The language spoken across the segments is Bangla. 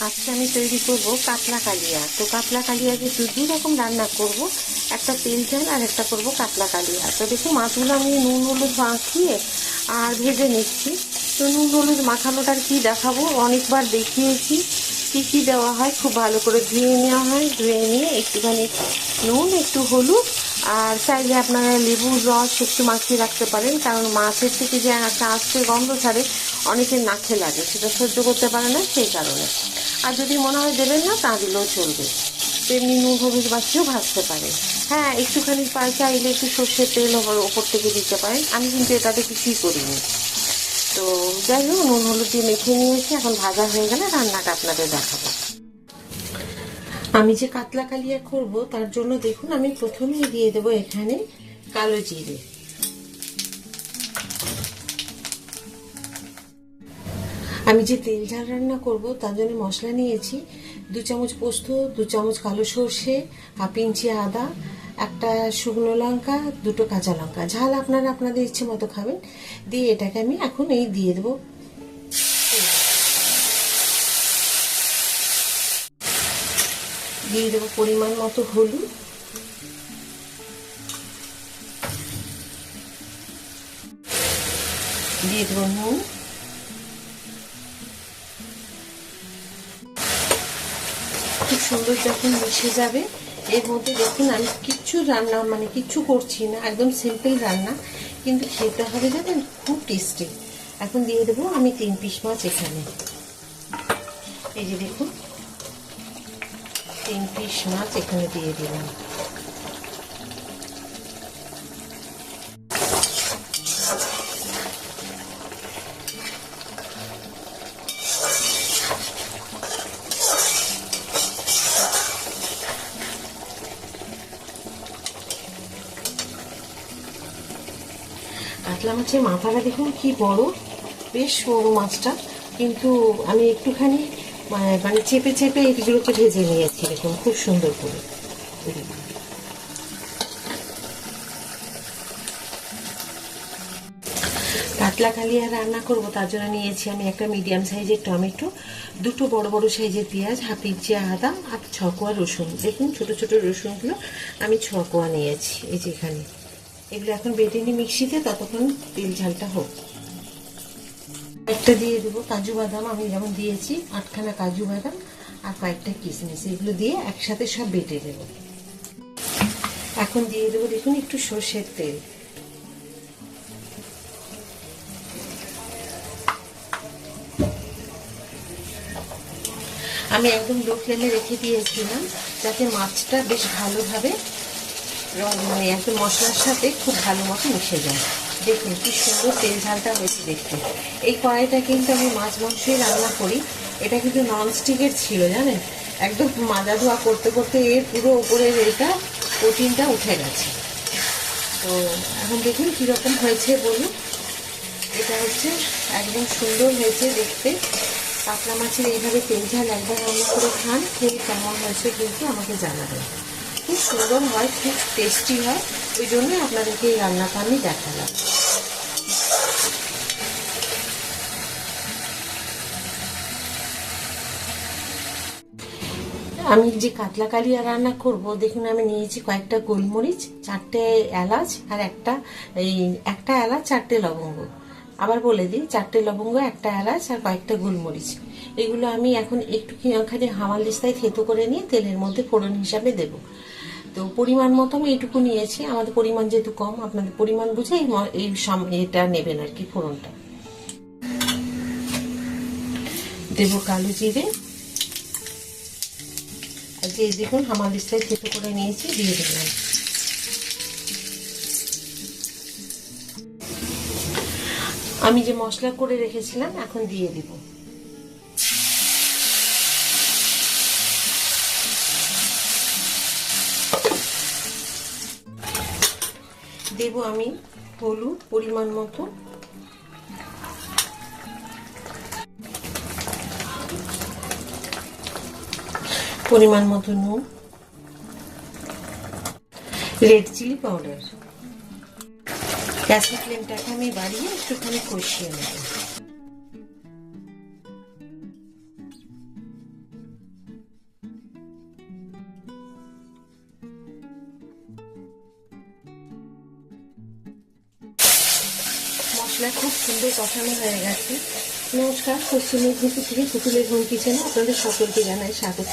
আজকে আমি তৈরি করব কাতলা কালিয়া। তো কাতলা কালিয়া যে দুই রকম রান্না করব, একটা তেল ঝাল আর একটা করব কাতলা কালিয়া। তো দেখুন মাছগুলো আমি নুন হলুদ মাখিয়ে আর ভেজে নিচ্ছি। তো নুন হলুদ মাখানোটার কি দেখাবো, অনেকবার দেখিয়েছি কি কি দেওয়া হয়। খুব ভালো করে ধুয়ে নেওয়া হয়, ধুয়ে নিয়ে একটুখানি নুন, একটু হলুদ, আর চাইলে আপনারা লেবুর রস একটু মাখিয়ে রাখতে পারেন, কারণ মাছের থেকে যে একটা আস্তে গন্ধ ছাড়ে অনেকের নাকে লাগে, সেটা সহ্য করতে পারে না, সেই কারণে। আর যদি মনে হয় দেবেন না, তা দিলেও চলবে। তেমনি নুন হলুদ মাখিয়েও ভাজতে পারে। হ্যাঁ, একটুখানি চাইলে একটু সর্ষের তেল ওপর থেকে দিতে পারেন। আমি কিন্তু এটাতে কিছুই করিনি। তো যাই হোক, নুন হলুদ দিয়ে মেখে নিয়েছি। এখন ভাজা হয়ে গেলে রান্নাটা আপনাদের দেখাবো। আমি যে কাতলা কালিয়া করব তার জন্য দেখুন আমি প্রথমেই দিয়ে দেবো এখানে কালো জিরে। আমি যে তেল ঝাল রান্না করব তার জন্য মশলা নিয়েছি 2 চামচ পোস্ত, 2 চামচ কালো সর্ষে, হাফ ইঞ্চি আদা, একটা শুকনো লঙ্কা, 2টো কাঁচা লঙ্কা। ঝাল আপনারা আপনাদের ইচ্ছে মতো খাবেন। দিয়ে এটাকে আমি এখন এই দিয়ে দেবো। দিয়ে দেবো পরিমাণ মতো হলুদ, দিয়ে দেবো নুন, খুব সুন্দর যখন মিশে যাবে এর মধ্যে দেখুন আমি কিচ্ছু রান্না কিচ্ছু করছি না, একদম সিম্পল রান্না, কিন্তু খেতে হবে জানেন খুব টেস্টি। এখন দিয়ে দেবো আমি 3 পিস মাছ এখানে। এই যে দেখুন 3 পিস মাছ এখানে দিয়ে দিলাম। কাতলা মাছের মাথাটা দেখুন কি বড়, বেশ বড় মাছটা, কিন্তু আমি একটুখানি চেপে চেপে এগুলোকে ভেজে নিয়েছি। দেখুন খুব সুন্দর করে। কাতলা কালিয়া রান্না করব তার জন্য নিয়েছি আমি একটা মিডিয়াম সাইজের টমেটো, 2টো বড় বড় সাইজের পেঁয়াজ, হাফ ইঞ্চি আদা, আর 6 কোয়া রসুন। দেখুন ছোট ছোট রসুনগুলো আমি 6 কোয়া নিয়েছি। এই যে এখানে এগুলো এখন বেটে নিই মিক্সিতে, ততক্ষণ তেল ঝালটা হোক। একটা দিয়ে দেবো কাজু বাদাম, আমি যেমন দিয়েছি 8খানা কাজু বাদাম আর কয়েকটা কিশমিশ, এগুলো দিয়ে একসাথে সব বেটে দেবো। এখন দিয়ে দেবো দেখুন একটু সর্ষের তেল। আমি একদম লো ফ্লেমে রেখে দিয়েছিলাম যাতে মাছটা বেশ ভালোভাবে একদম মশলার সাথে খুব ভালো মতো মিশে যায়। দেখুন কি সুন্দর তেল ঝালটা হয়েছে দেখতে। এই কড়াইটা কিন্তু আমি মাছ মাংসই রান্না করি, এটা কিন্তু ননস্টিকের ছিল জানেন। একদম মাজা ধোয়া করতে করতে এর পুরো উপরের এটা প্রোটিনটা উঠে গেছে। তো এখন দেখুন কীরকম হয়েছে বলুন। এটা হচ্ছে একদম সুন্দর হয়েছে দেখতে। কাতলা মাছের এইভাবে তেল ঝাল একবার রান্না করে খান, খেয়ে কেমন হয়েছে কিন্তু আমাকে জানাবেন। খুব সুন্দর হয়, খুব টেস্টি হয়, ওই জন্যই আপনাদেরকে এই রান্নাটা আমি দেখালাম। আমি যে কাতলা কালিয়া রান্না করব দেখুন আমি নিয়েছি কয়েকটা গোলমরিচ, 4টে এলাচ, আর একটা এলাচ, 4টে লবঙ্গ। আবার বলে দিই, 4টে লবঙ্গ, একটা এলাচ আর কয়েকটা গোলমরিচ। এগুলো আমি এখন একটুখানি হামালদিস্তায় থেতো করে নিয়ে তেলের মধ্যে ফোড়ন হিসাবে দেব। তো পরিমাণ মতো আমি এইটুকু নিয়েছি, আমাদের পরিমাণ যেহেতু কম, আপনাদের পরিমাণ বুঝে এটা নেবেন আর কি। ফোড়নটা দেব কালো জিরে, আর যে দেখুন হামালদিস্তায় থেতো করে নিয়েছি দিয়ে দিলাম। আমি যে মশলা করে রেখেছিলাম এখন দিয়ে দিব। দেব আমি হলুদ পরিমাণ মতো, পরিমাণ মতো নুন, রেড চিলি পাউডার। গ্যাসের ফ্লেমটাকে আমি বাড়িয়ে একটুখানি কষিয়ে নেব। মশলা খুব সুন্দর কষানো হয়ে গেছে। নমস্কার, পশ্চিম মেদিনীপুর থেকে পুতুলের হোম কিচেনে আপনাদের সকলকে জানাই স্বাগত।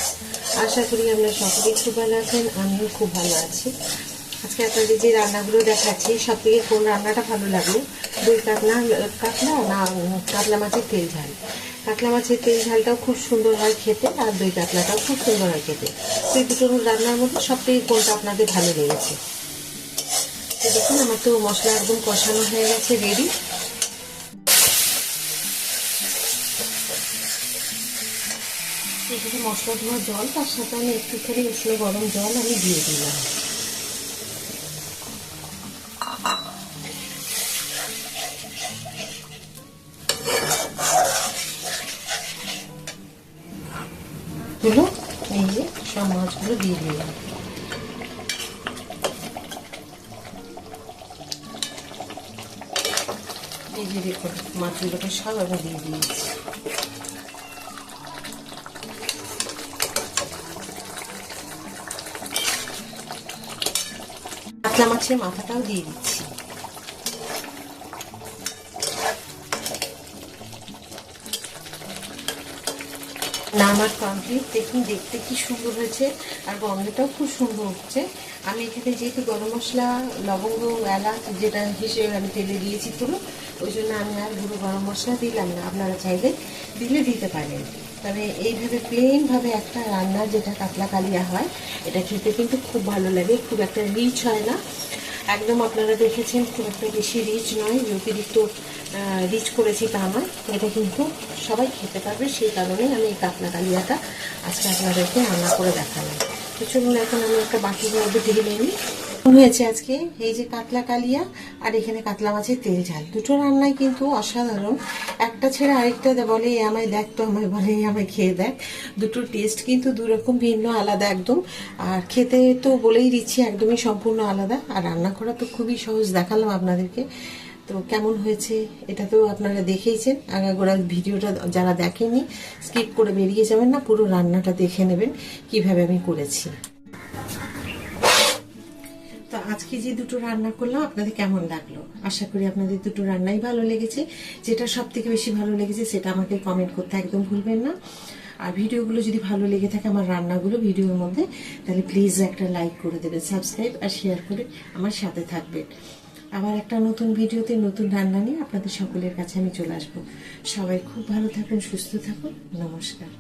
আশা করি আপনারা সকলেই খুব ভালো আছেন, আমিও খুব ভালো আছি। আজকে আপনাদের যে রান্নাগুলো দেখাচ্ছি সব থেকে কোন রান্নাটা ভালো লাগলো, দই কাতলা না কাতলা মাছের তেল ঝাল। কাতলা মাছের তেল ঝালটাও খুব সুন্দর হয় খেতে, আর দই কাতলাটাও খুব সুন্দর হয় খেতে। তো এই দুটো রান্নার মধ্যে সব থেকে কোনটা আপনাদের ভালো লেগেছে? তো দেখুন আমার তো মশলা একদম কষানো হয়ে গেছে, রেডি। এখানে মশলা ধোয়া জল, তার সাথে আমি একটুখানি উষ্ণ গরম জল আমি দিয়ে দিলাম। গুলো এই যে সব মাছগুলো দিয়ে দিলাম। এই যে দেখুন মাছগুলোকে সব আমি দিয়ে দিয়েছি। কাতলা মাছের মাথাটাও দিয়ে দিচ্ছি। নামার কমপ্লিট, দেখুন দেখতে কি সুন্দর হয়েছে, আর গন্ধটাও খুব সুন্দর উঠছে। আমি এখানে যেহেতু গরম মশলা, লবঙ্গ, এলাচ যেটা হিসেবে আমি তেলে দিয়েছি পুরো, ওই জন্য আমি আর গুঁড়ো গরম মশলা দিলাম না। আপনারা চাইলে দিলে দিতে পারেন। তবে এইভাবে প্লেনভাবে একটা রান্না যেটা কাতলা কালিয়া হয়, এটা খেতে কিন্তু খুব ভালো লাগে, খুব একটা রিচ হয় না একদম। আপনারা দেখেছেন খুব একটা বেশি রিচ নয়, অতিরিক্ত রিচ করেছি তা নয়। এটা কিন্তু সবাই খেতে পারবে, সেই কারণেই আমি এই কাতলা কালিয়াটা আজকে আপনাদেরকে রান্না করে দেখালাম। তো চলুন এখন আমি একটা বাটির মধ্যে ঢেলে নিই। হয়েছে আজকে এই যে কাতলা কালিয়া আর এখানে কাতলা মাছের তেল ঝাল, দুটো রান্নাই কিন্তু অসাধারণ। একটা ছেড়ে আরেকটা বলে এ আমায় দেখ, তো আমায় বলে এ আমায় খেয়ে দেখ। দুটোর টেস্ট কিন্তু দুরকম ভিন্ন, আলাদা একদম। আর খেতে তো বলেই দিচ্ছি একদমই সম্পূর্ণ আলাদা। আর রান্না করা তো খুবই সহজ, দেখালাম আপনাদেরকে। তো কেমন হয়েছে এটা তো আপনারা দেখেইছেন। আগাগোড়া ভিডিওটা যারা দেখেননি স্কিপ করে বেরিয়ে যাবেন না, পুরো রান্নাটা দেখে নেবেন কিভাবে আমি করেছি। তো আজকে যে দুটো রান্না করলাম আপনাদের কেমন লাগলো? আশা করি আপনাদের দুটো রান্নাই ভালো লেগেছে। যেটা সব থেকে বেশি ভালো লেগেছে সেটা আমাকে কমেন্ট করতে একদম ভুলবেন না। আর ভিডিওগুলো যদি ভালো লেগে থাকে আমার রান্নাগুলো ভিডিওর মধ্যে, তাহলে প্লিজ একটা লাইক করে দেবেন, সাবস্ক্রাইব আর শেয়ার করে আমার সাথে থাকবেন। আবার একটা নতুন ভিডিওতে নতুন রান্না নিয়ে আপনাদের সকলের কাছে আমি চলে আসবো। সবাই খুব ভালো থাকুন, সুস্থ থাকুন। নমস্কার।